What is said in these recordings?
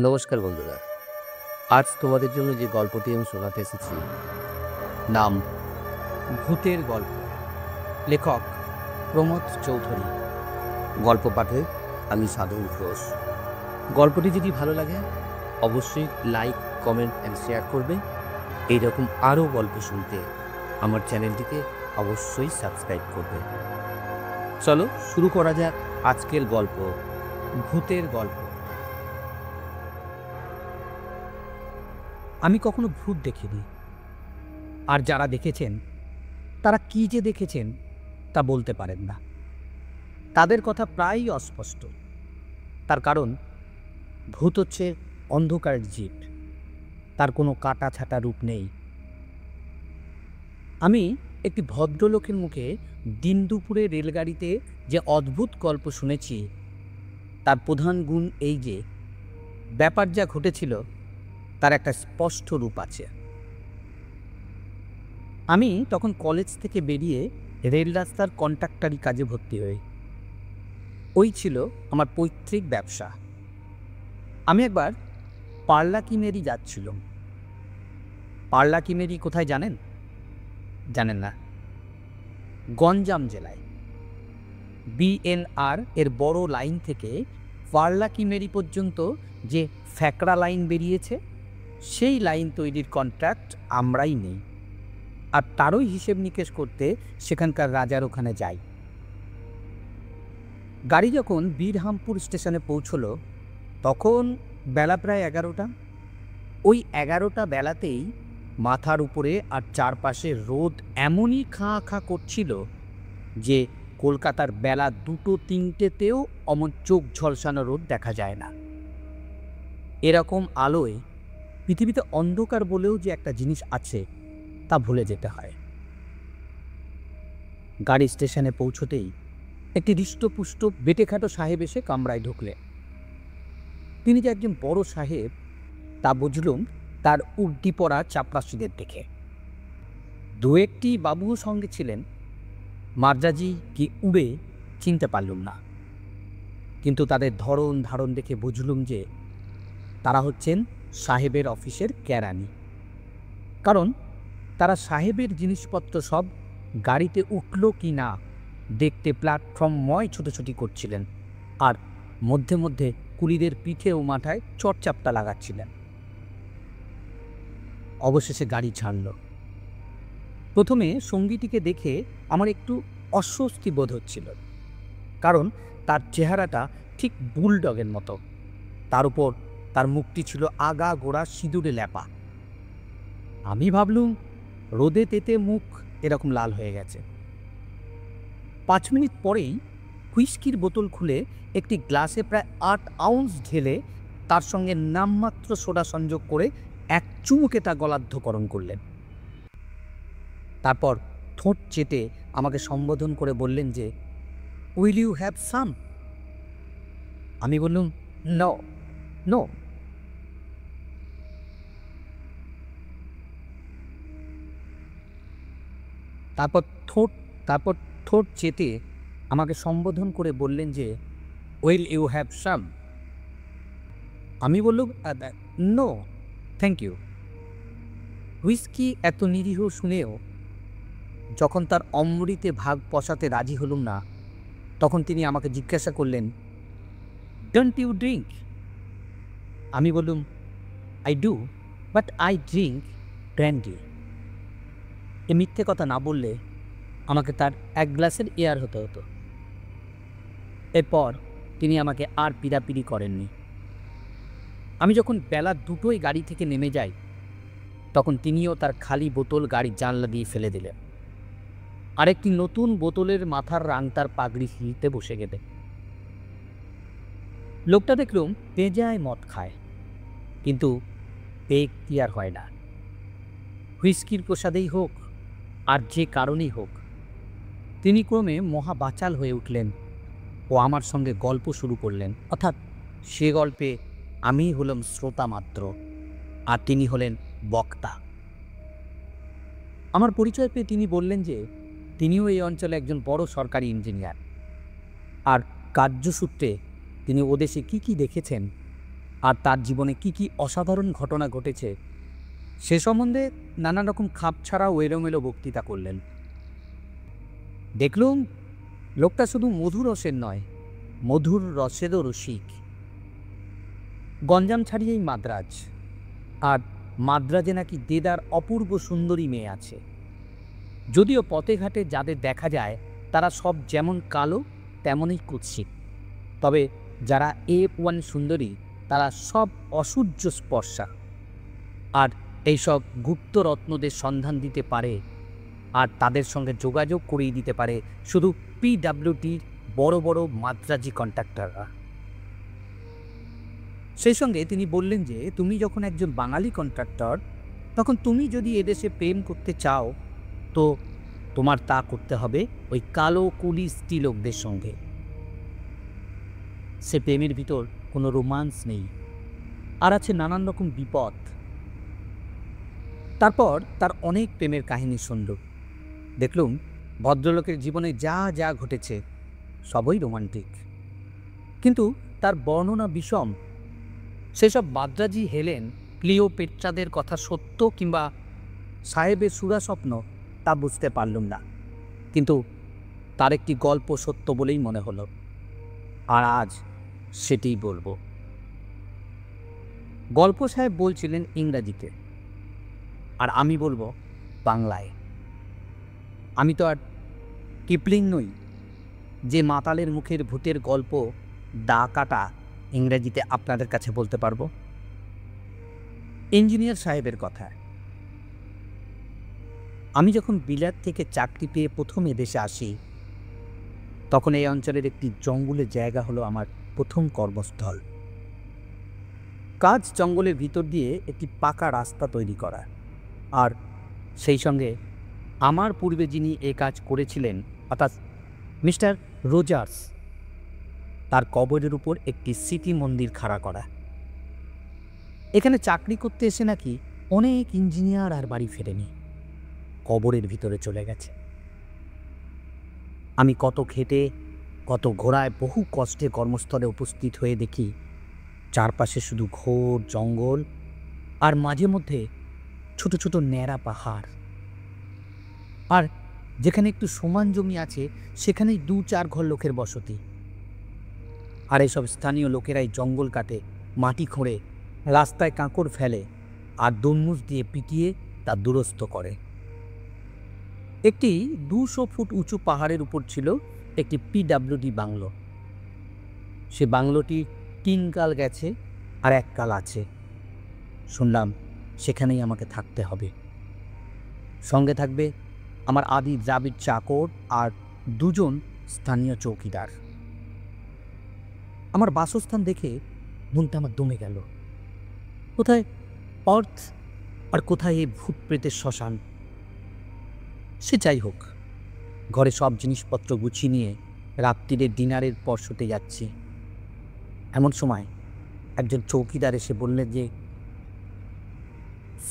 নমস্কার বন্ধুরা। আজ তোমাদের জন্য যে গল্পটি আমি শোনাতে এসেছি, নাম ভূতের গল্প। লেখক প্রমথ চৌধুরী। গল্প পাঠে আমি সাধন ঘোষ। গল্পটি যদি ভালো লাগে অবশ্যই লাইক, কমেন্ট অ্যান্ড শেয়ার করবে। এইরকম আরও গল্প শুনতে আমার চ্যানেলটিকে অবশ্যই সাবস্ক্রাইব করবে। চলো শুরু করা যাক আজকের গল্প, ভূতের গল্প। আমি কখনো ভূত দেখিনি, আর যারা দেখেছেন তারা কি যে দেখেছেন তা বলতে পারেন না। তাদের কথা প্রায়ই অস্পষ্ট। তার কারণ ভূত হচ্ছে অন্ধকারের জীব, তার কোনো কাটা ছাটা রূপ নেই। আমি একটি ভদ্রলোকের মুখে দিন দুপুরে রেলগাড়িতে যে অদ্ভুত গল্প শুনেছি, তার প্রধান গুণ এই যে ব্যাপার যা ঘটেছিল তার একটা স্পষ্ট রূপ আছে। আমি তখন কলেজ থেকে বেরিয়ে রেল রাস্তার কন্ট্রাক্টারি কাজে ভর্তি হই। ওই ছিল আমার পৈতৃক ব্যবসা। আমি একবার পার্লাকিমেরি যাচ্ছিলাম। পার্লাকিমেরি কোথায় জানেন? জানেন না? গঞ্জাম জেলায়। বিএনআর এর বড় লাইন থেকে পার্লাকিমেরি পর্যন্ত যে ফ্যাকড়া লাইন বেরিয়েছে, সেই লাইন তৈরির কন্ট্রাক্ট আমরাই নেই। আর তারই হিসেব নিকেশ করতে সেখানকার রাজার ওখানে যাই। গাড়ি যখন বীরহামপুর স্টেশনে পৌঁছল তখন বেলা প্রায় 11টা। ওই 11টা বেলাতেই মাথার উপরে আর চারপাশে রোদ এমনই খাঁ খাঁ করছিল যে কলকাতার বেলা 2-3টেতেও অমন চোখ ঝলসানো রোদ দেখা যায় না। এরকম আলোয় পৃথিবীতে অন্ধকার বলেও যে একটা জিনিস আছে তা ভুলে যেতে হয়। গাড়ি স্টেশনে পৌঁছতেই একটি হৃষ্টপুষ্ট বেটেখাটো সাহেব এসে কামরায় ঢুকলেন। তিনি যে একজন বড় সাহেব তা বুঝলুম তার উর্দি পরা চাপরাশিদের দেখে। দু একটি বাবুও সঙ্গে ছিলেন, মার্জাজি কি উবে চিনতে পারলুম না, কিন্তু তাদের ধরন ধারণ দেখে বুঝলুম যে তারা হচ্ছেন সাহেবের অফিসের কেরানি। কারণ তারা সাহেবের জিনিসপত্র সব গাড়িতে উঠল কি না দেখতে প্ল্যাটফর্মময় ছোটাছুটি করছিলেন, আর মধ্যে মধ্যে কুলিদের পিঠে ও মাথায় চটচাপটা লাগাচ্ছিলেন। অবশেষে গাড়ি ছাড়ল। প্রথমে সঙ্গীটিকে দেখে আমার একটু অস্বস্তি বোধ হচ্ছিল, কারণ তার চেহারাটা ঠিক বুলডগের মতো। তার উপর তার মুখটি ছিল আগা গোড়া সিঁদুরে ল্যাপা। আমি ভাবলুম রোদে তেতে মুখ এরকম লাল হয়ে গেছে। 5 মিনিট পরেই হুইস্কির বোতল খুলে একটি গ্লাসে প্রায় 8 আউন্স ঢেলে তার সঙ্গে নামমাত্র সোডা সংযোগ করে এক চুমুকে তা গলাধ্যকরণ করলেন। তারপর ঠোঁট চেটে আমাকে সম্বোধন করে বললেন যে, উইল ইউ হ্যাভ সাম? আমি বললুম, নো নো। তারপর ঠোঁট চেটে আমাকে সম্বোধন করে বললেন যে, উইল ইউ হ্যাভ সাম? আমি বললুম, নো থ্যাংক ইউ। হুইস্কি এত নিরীহ শুনেও যখন তার অমৃতে ভাগ পশাতে রাজি হলুম না, তখন তিনি আমাকে জিজ্ঞাসা করলেন, ডোন্ট ইউ ড্রিঙ্ক? আমি বললুম, I do, but I drink brandy. এ মিথ্যে কথা না বললে আমাকে তার 1 গ্লাসের এয়ার হতে হতো। এরপর তিনি আমাকে আর পিড়াপিড়ি করেননি। আমি যখন বেলা 2টোয় গাড়ি থেকে নেমে যাই, তখন তিনিও তার খালি বোতল গাড়ির জানলা দিয়ে ফেলে দিলেন। আরেকটি নতুন বোতলের মাথার রাংতার পাগড়ি হিলতে বসে গেলেন। লোকটা দেখলুম পেঁজায় মদ খায়, কিন্তু পেক কি আর হয় না। হুইস্কির প্রসাদেই হোক আর যে কারণেই হোক, তিনি ক্রমে মহা বাচাল হয়ে উঠলেন ও আমার সঙ্গে গল্প শুরু করলেন। অর্থাৎ সে গল্পে আমি হলাম শ্রোতা মাত্র, আর তিনি হলেন বক্তা। আমার পরিচয় পেয়ে তিনি বললেন যে তিনিও এই অঞ্চলে একজন বড় সরকারি ইঞ্জিনিয়ার, আর কার্যসূত্রে তিনি ওদেশে কি কি দেখেছেন আর তার জীবনে কি কি অসাধারণ ঘটনা ঘটেছে সে সম্বন্ধে নানান রকম খাপছাড়া ও এলোমেলো বক্তৃতা করলেন। দেখলুম লোকটা শুধু মধুর রসের নয়, মধুর রসেরও রসিক। গঞ্জাম ছাড়িয়েই মাদ্রাজ, আর মাদ্রাজে নাকি দেদার অপূর্ব সুন্দরী মেয়ে আছে। যদিও পথে ঘাটে যাদের দেখা যায় তারা সব যেমন কালো তেমনই কুৎসিত, তবে যারা A1 সুন্দরী তারা সব অসূর্য স্পর্শা, আর এইসব গুপ্ত রত্নদের সন্ধান দিতে পারে আর তাদের সঙ্গে যোগাযোগ করিয়ে দিতে পারে শুধু PWTর বড় বড় মাদ্রাজি কন্ট্রাক্টররা। সেই সঙ্গে তিনি বললেন যে তুমি যখন একজন বাঙালি কন্ট্রাক্টর, তখন তুমি যদি এদেশে প্রেম করতে চাও তো তোমার তা করতে হবে ওই কালো কুলি স্ত্রীলোকদের সঙ্গে। সে প্রেমের ভিতর কোনো রোমান্স নেই, আর আছে নানান রকম বিপদ। তারপর তার অনেক প্রেমের কাহিনী শুনল। দেখলুম ভদ্রলোকের জীবনে যা যা ঘটেছে সবই রোমান্টিক, কিন্তু তার বর্ণনা বিষম। সেসব মাদ্রাজি হেলেন ক্লিওপেট্রাদের কথা সত্য কিংবা সাহেবের সুরা স্বপ্ন তা বুঝতে পারলুম না, কিন্তু তার একটি গল্প সত্য বলেই মনে হলো, আর আজ সেটিই বলবো। গল্প সাহেব বলছিলেন ইংরাজিতে, আর আমি বলবো বাংলায়। আমি তো আর কিপলিং নই যে মাতালের মুখের ভূতের গল্প দা কাটা ইংরেজিতে আপনাদের কাছে বলতে পারবো। ইঞ্জিনিয়ার সাহেবের কথা। আমি যখন বিলাত থেকে চাকরি পেয়ে প্রথম এদেশে আসি, তখন এই অঞ্চলের একটি জঙ্গলের জায়গা হলো আমার প্রথম কর্মস্থল। কাজ জঙ্গলের ভিতর দিয়ে একটি পাকা রাস্তা তৈরি করা, আর সেই সঙ্গে আমার পূর্বে যিনি এ কাজ করেছিলেন অর্থাৎ মিস্টার রোজার্স, তার কবরের উপর একটি স্মৃতি মন্দির খাড়া করা। এখানে চাকরি করতে এসে নাকি অনেক ইঞ্জিনিয়ার আর বাড়ি ফেরেনি, কবরের ভিতরে চলে গেছে। আমি কত খেটে কত ঘোড়ায় বহু কষ্টে কর্মস্থলে উপস্থিত হয়ে দেখি চারপাশে শুধু ঘোর জঙ্গল, আর মাঝে মধ্যে ছোট ছোট ন্যাড়া পাহাড়, আর যেখানে একটু সমান জমি আছে সেখানেই 2-4 ঘর লোকের বসতি। আর এসব স্থানীয় লোকেরাই জঙ্গল কাটে, মাটি খোঁড়ে, রাস্তায় কাঁকড় ফেলে, আর দুমুষ দিয়ে পিটিয়ে তা দুরস্ত করে। একটি 200 ফুট উঁচু পাহাড়ের উপর ছিল একটি PWD বাংলো। সে বাংলোটি 3 কাল গেছে আর 1 কাল আছে। শুনলাম সেখানেই আমাকে থাকতে হবে। সঙ্গে থাকবে আমার আদি দ্রাবিড় চাকর আর 2 জন স্থানীয় চৌকিদার। আমার বাসস্থান দেখে মনটা আমার দমে গেল। কোথায় অর্থ আর কোথায় এই ভূত প্রেতের শ্মশান। সে যাই হোক, ঘরে সব জিনিসপত্র গুছিয়ে নিয়ে রাত্রিরে ডিনারের পর শুতে যাচ্ছি। এমন সময় একজন চৌকিদার এসে বললেন যে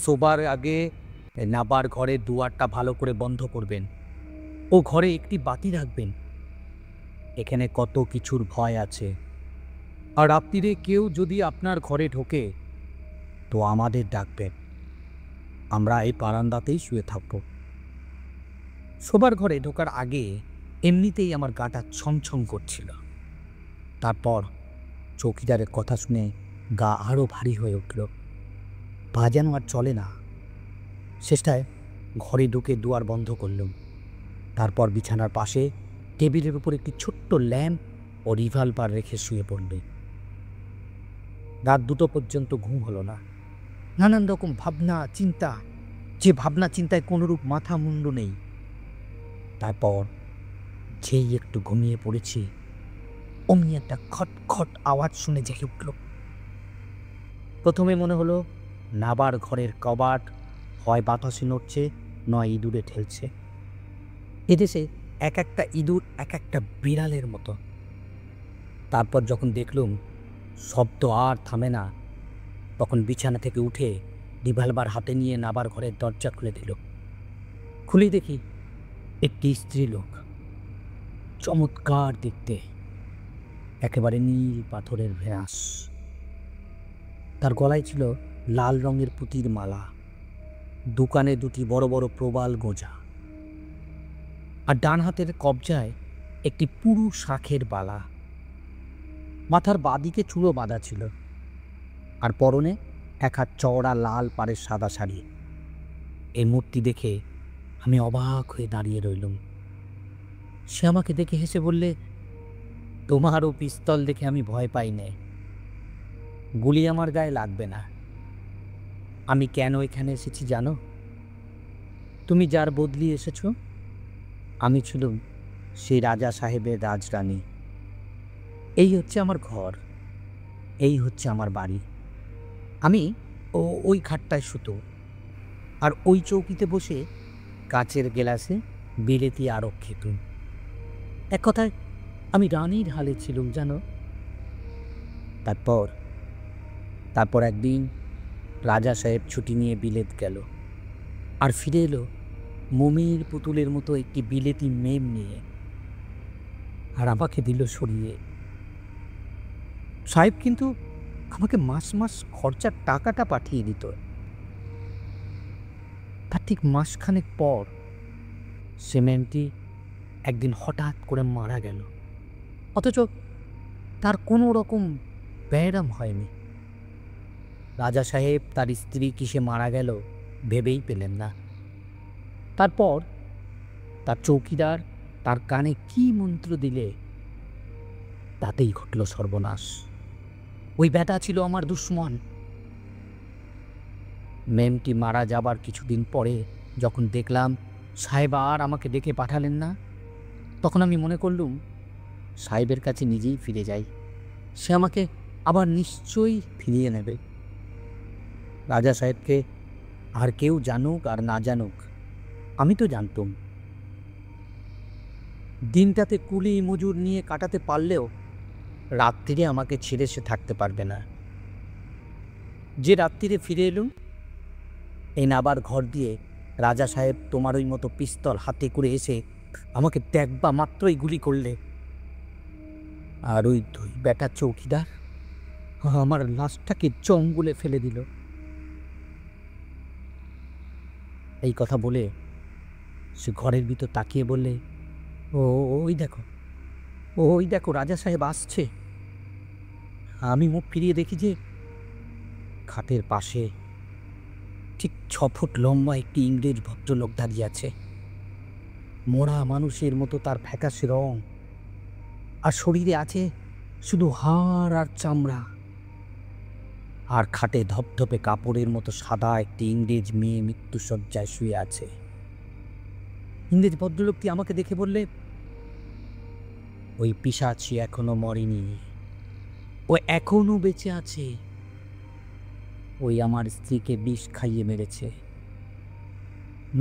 শোবার আগে নাবার ঘরের দুয়ারটা ভালো করে বন্ধ করবেন ও ঘরে একটি বাতি রাখবেন। এখানে কত কিছুর ভয় আছে, আর রাত্রিরে কেউ যদি আপনার ঘরে ঢোকে তো আমাদের ডাকবেন, আমরা এই বারান্দাতেই শুয়ে থাকব। শোবার ঘরে ঢোকার আগে এমনিতেই আমার গাটা ছমছম করছিল। তারপর চৌকিদারের কথা শুনে গা আরও ভারী হয়ে উঠল। পা যেন আর চলে না। শেষটায় ঘরে ঢুকে দুয়ার বন্ধ করলুম। তারপর বিছানার পাশে টেবিলের উপর একটি ছোট্ট ল্যাম্প ও রিভলভার রেখে শুয়ে পড়লে। রাত 2টো পর্যন্ত ঘুম হলো না। নানান রকম ভাবনা চিন্তা, যে ভাবনা চিন্তায় কোনোরূপ মাথা মুন্ডু নেই। তারপর যেই একটু ঘুমিয়ে পড়েছি, অমনি একটা খটখট আওয়াজ শুনে জেগে উঠল। প্রথমে মনে হলো নাবার ঘরের কবাট হয় বাতাসে নড়ছে, নয় ইঁদুরে ঠেলছে। এদেশে এক একটা ইঁদুর এক একটা বিড়ালের মতো। তারপর যখন দেখলুম শব্দ আর থামে না, তখন বিছানা থেকে উঠে রিভলভার হাতে নিয়ে নাবার ঘরের দরজা খুলে দিল। খুলেই দেখি একটি স্ত্রীলোক, চমৎকার দেখতে, একেবারে নীল পাথরের ভেঁস। তার গলায় ছিল লাল রঙের পুঁতির মালা, দোকানে দুটি বড় বড় প্রবাল গোঁজা, আর ডান হাতের কবজায় একটি পুরু শাঁখের বালা। মাথার বাঁদিকে চুলো বাঁধা ছিল, আর পরনে এক হাত চওড়া লাল পাড়ের সাদা শাড়ি। এই মূর্তি দেখে আমি অবাক হয়ে দাঁড়িয়ে রইলুম। সে আমাকে দেখে হেসে বললে, তোমারও পিস্তল দেখে আমি ভয় পাই নে, গুলি আমার গায়ে লাগবে না। আমি কেন এখানে এসেছি জানো? তুমি যার বদলি এসেছ, আমি ছিলুম সেই রাজা সাহেবের রাজরানী। এই হচ্ছে আমার ঘর, এই হচ্ছে আমার বাড়ি। আমি ওই খাটটায় শুতো, আর ওই চৌকিতে বসে কাচের গ্লাসে বিলেতি আরক খেতুম। এক কথায় আমি রানীর হালে ছিলুম জানো। তারপর একদিন রাজা সাহেব ছুটি নিয়ে বিলেত গেল, আর ফিরে এলো মমির পুতুলের মতো একটি বিলেতি মেম নিয়ে, আর আমাকে দিল সরিয়ে। সাহেব কিন্তু আমাকে মাস মাস খরচার টাকাটা পাঠিয়ে দিত। তার ঠিক মাসখানেক পর সে মেমটি একদিন হঠাৎ করে মারা গেল, অথচ তার কোনো রকম ব্যায়াম হয়নি। রাজা সাহেব তার স্ত্রী কিসে মারা গেল ভেবেই পেলেন না। তারপর তার চৌকিদার তার কানে কি মন্ত্র দিলে তাতেই ঘটল সর্বনাশ। ওই ব্যাটা ছিল আমার দুশ্মন। মেমটি মারা যাবার কিছুদিন পরে যখন দেখলাম সাহেব আর আমাকে ডেকে পাঠালেন না, তখন আমি মনে করলুম সাহেবের কাছে নিজেই ফিরে যাই, সে আমাকে আবার নিশ্চয়ই ফিরিয়ে নেবে। রাজা সাহেবকে আর কেউ জানুক আর না জানুক, আমি তো জানতুম। দিনটাতে কুলি মজুর নিয়ে কাটাতে পারলেও রাত্রিরে আমাকে ছেড়ে সে থাকতে পারবে না। যে রাত্রিরে ফিরে এলুম, এই নাবার ঘর দিয়ে রাজা সাহেব তোমার ওই মতো পিস্তল হাতে করে এসে আমাকে দেখবা মাত্রই গুলি করলে, আর ওই দুই বেটা চৌকিদার আমার লাশটাকে জঙ্গলে ফেলে দিল। এই কথা বলে সে ঘরের ভিতর তাকিয়ে বললে, ওই দেখো রাজা সাহেব আসছে। আমি মুখ ফিরিয়ে দেখি যে খাটের পাশে ঠিক 6 ফুট লম্বা একটি ইংরেজ ভদ্রলোক দাঁড়িয়ে আছে। মরা মানুষের মতো তার ফ্যাকাশে রং, আর শরীরে আছে শুধু হাড় আর চামড়া। আর খাটে ধপধপে কাপড়ের মতো সাদা একটি ইংরেজ মেয়ে মৃত্যুশয্যায় শুয়ে আছে। ইংরেজ ভদ্রলোকটি আমাকে দেখে বললে, ওই পিশাচি এখনো মরেনি, ও এখনো বেঁচে আছে। ওই আমার স্ত্রীকে বিষ খাইয়ে মেরেছে।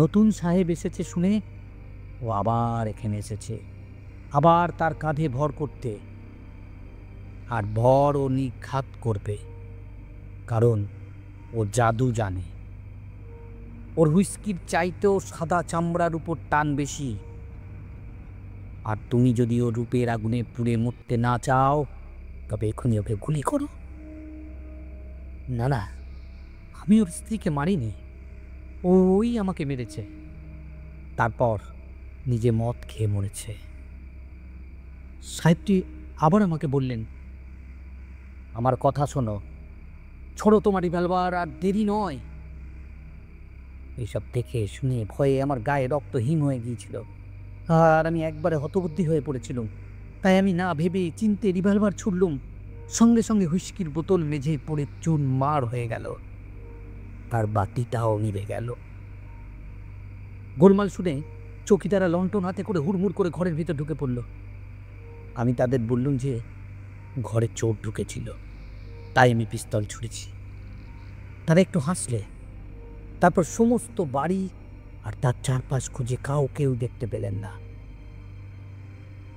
নতুন সাহেব এসেছে শুনে ও আবার এখানে এসেছে, আবার তার কাঁধে ভর করতে, আর ভর ও নিঘাত করবে, কারণ ও জাদু জানে। ওর হুইস্কির চাইতেও সাদা চামড়ার উপর টান বেশি। আর তুমি যদি ও রূপের আগুনে পুড়ে মরতে না চাও, তবে এখনই ওকে গুলি করো। না, আমি ওর স্ত্রীকে মারিনি, ওই আমাকে মেরেছে, তারপর নিজে মদ খেয়ে মরেছে। সাহেবটি আবার আমাকে বললেন, আমার কথা শোনো, ছোড়ো তোমার রিভলভার, আর দেরি নয়। এইসব দেখে শুনে ভয়ে আমার গায়ে রক্ত হিম হয়ে গিয়েছিল, আর আমি একবারে হতবুদ্ধি হয়ে পড়েছিলাম। তাই আমি না ভেবে চিনতে রিভলভার ছুড়লুম। সঙ্গে সঙ্গে হুইস্কির বোতল মেঝে পড়ে চুরমার হয়ে গেল, তার বাতিটাও নিভে গেল। গোলমাল শুনে চৌকিদারা লণ্ঠন হাতে করে হুড়মুড় করে ঘরের ভিতর ঢুকে পড়ল। আমি তাদের বললুম যে ঘরে চোর ঢুকেছিল, তাই আমি পিস্তল ছুঁড়েছি। তারা একটু হাসলে। তারপর সমস্ত বাড়ি আর তার চারপাশ খুঁজে কেউ দেখতে পেলেন না।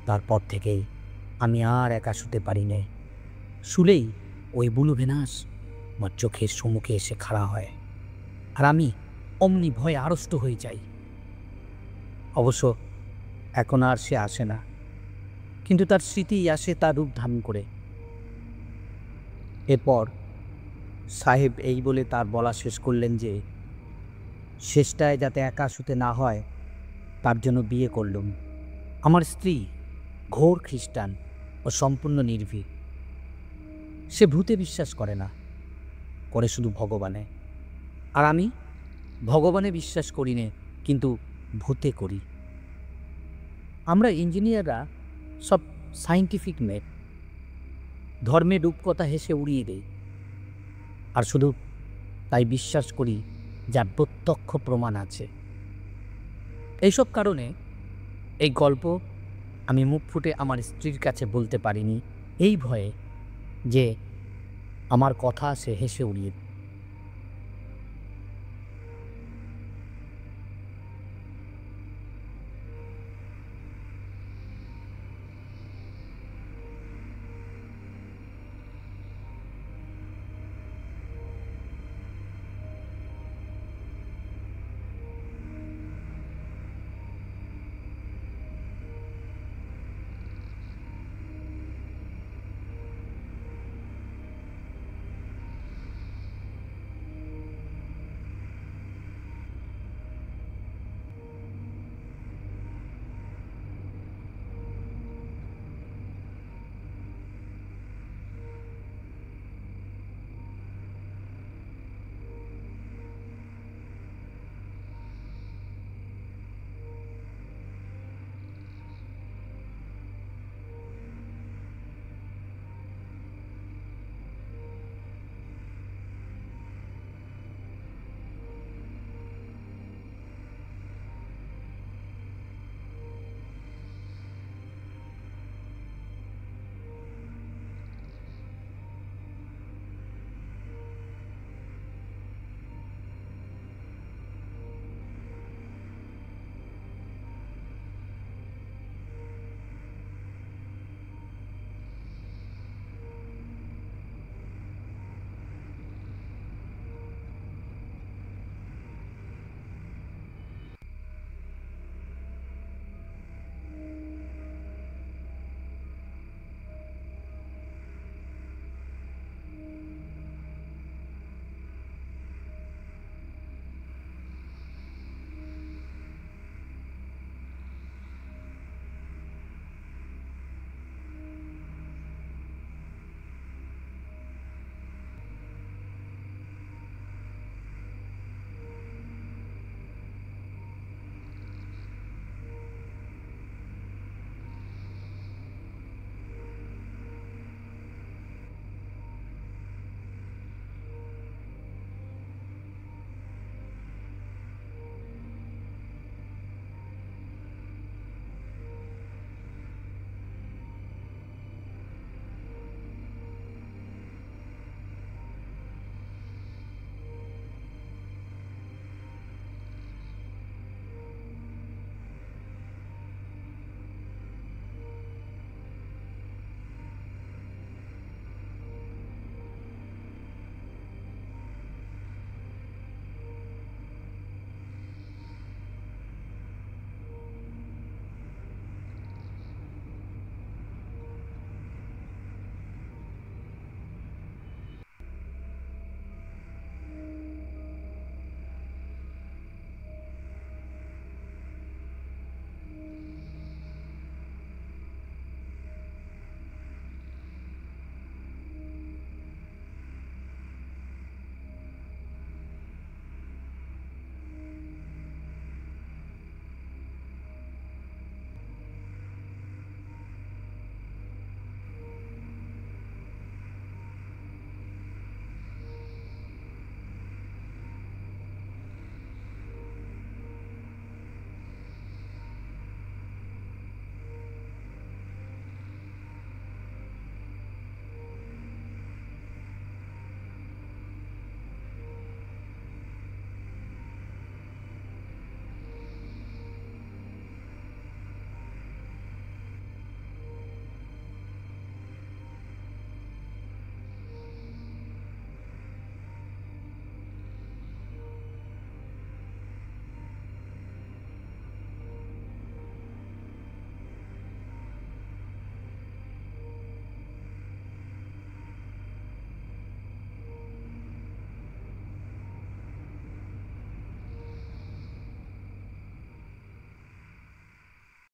তারপর থেকেই আমি আর একা শুতে পারি না। শুলেই ওই বুলু ভেনাস আমার চোখের সম্মুখে এসে খাড়া হয়, আর আমি অমনি ভয়ে আড়ষ্ট হয়ে যাই। অবশ্য এখন আর সে আসে না, কিন্তু তার স্মৃতিই আসে তার রূপ ধারণ করে। এরপর সাহেব এই বলে তার বলা শেষ করলেন যে শেষটায় যাতে একা শুতে না হয় তার জন্য বিয়ে করলুম। আমার স্ত্রী ঘোর খ্রিস্টান ও সম্পূর্ণ নির্ভীক। সে ভূতে বিশ্বাস করে না, করে শুধু ভগবানে। আর আমি ভগবানে বিশ্বাস করি নে, কিন্তু ভূতে করি। আমরা ইঞ্জিনিয়াররা সব সায়েন্টিফিক মেয়ে, ধর্মে রূপকথা হেসে উড়িয়ে দেই, আর শুধু তাই বিশ্বাস করি যার প্রত্যক্ষ প্রমাণ আছে। এইসব কারণে এই গল্প আমি মুখ ফুটে আমার স্ত্রীর কাছে বলতে পারিনি, এই ভয়ে যে আমার কথা সে হেসে উড়িয়ে